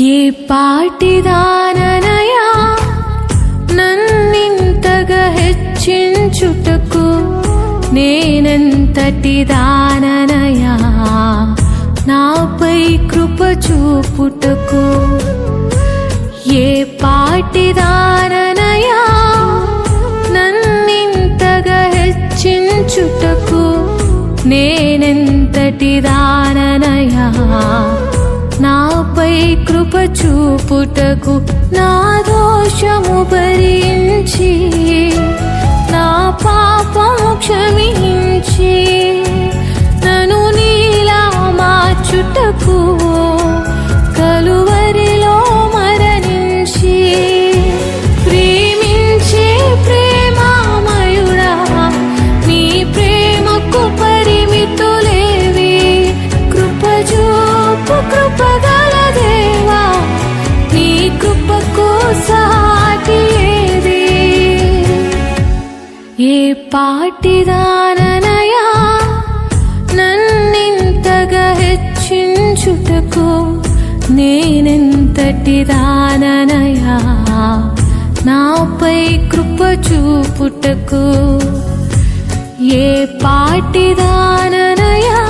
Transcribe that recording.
ఏ పాటిదాననయా నన్నింతగా హెచ్చించుటకు, నేనెంతటి దాననయా నాపై కృప చూపుటకు. ఏ పాటిదాననయా నన్నింతగా హెచ్చించుటకు, నేనెంతటి దాననయా నాపై కృప చూపుటకు. నా దోషము భరించి, నా పాపము క్షమించి, నన్ను నీలా మార్చుటకు కలువరిలో మరణించి, ప్రేమించే ప్రేమామయుడా నీ ప్రేమకు పరిమితులేవి. కృప చూపు కృపగల దేవా, నీ కృపకు సాటి ఏది. ఏ పాటిదాననయా నన్నింతగా హెచ్చించుటకు, నేనెంతటి దాననయా నాపై కృప చూపుటకు. ఏ పాటిదాననయా